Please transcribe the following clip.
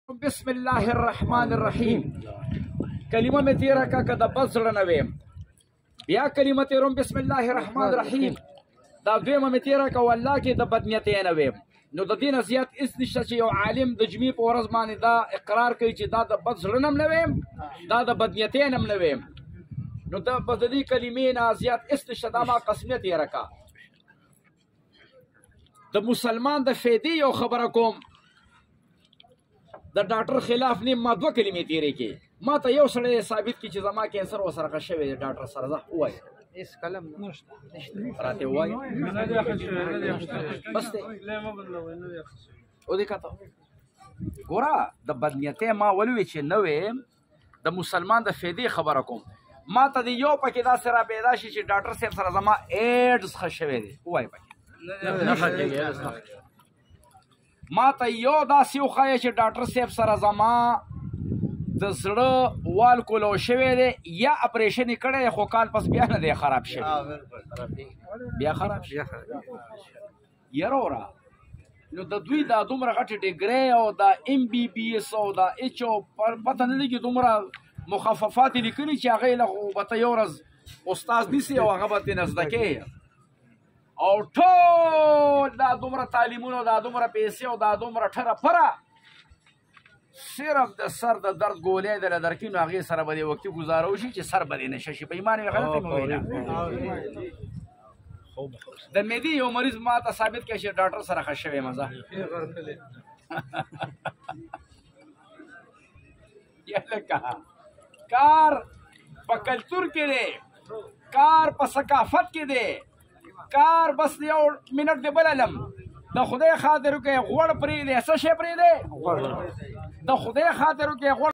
بسم الله الرحمن الرحیم کلمه می تیرا کا د بس زړه نه ویم بیا کلمه تیروم بسم الله الرحمن الرحیم دا دویمه می تیرا کا والله کې د بدنیتۍ نه ویم نو د دین زیات اس نشته چې یو عالم د جمی په ورځ باندې دا اقرار کوي چې دا د بس زړه نه ویم دا د بدنیتۍ نه ویم نو د بدلی کلمې نه زیات اس نشته دا ما قسمیت یې رکا د مسلمان د فیدی یو خبره کوم د ډاکټر خلاف نیم ما دوه کلمې تیرې کې ما ته یو سړی ثابت کی چې زما کینسر وسره ښه شوی دی ډاکټر سره زه ووایه هیڅ کلم نشته راته ووایه بس دی ودې کته ګوره د بدنیتۍ ما ولوي چې نه ویم د مسلمان د فیدې خبره کوم ما ته د یو پکې داسې را پیدا شي چې ډاکټر صاحب سره زما ایډز ښه شوی دی ووایه پکې ما ته یو داسې وښایه چې ډاکټر صاحب سره زما د زړه وال کولو شوی دی یا اپریشن یې کړی خو کال پس بیا نه دی خراب شوی بیا خراب شوی یاره وره نو د دوی دا دومره غټې ډګرۍ او دا ایم بی بي ایس او دا ایچ او پته نه لګي دومره مخففات یې لیکلي چې هغې له خو به ته یو ورځ استاد نیسي او هغه به ترې نه زده کوې او ټول دا دومره تعلیمونه دا دومره پیسې او دا دومره ټره پره صرف د سر د درد ګولۍ دله درکړي نو هغې سره به دې وقتي ګزاره وشي چې سر به دې نشه شي په ایمان مې غلطه مې ویله د معدې یو مریض ما ته ثابت کړی چې ډاکټر سره ښه شوی یم زه یا لکه کار په کلتور کې دی کار په ثقافت کې دی کار بس یو منټ دی بل علم د خدای خاطر وکړئ غوړ پرېږدئ څه شی پرېږدئ د خدای خاطر وکړئ غوړ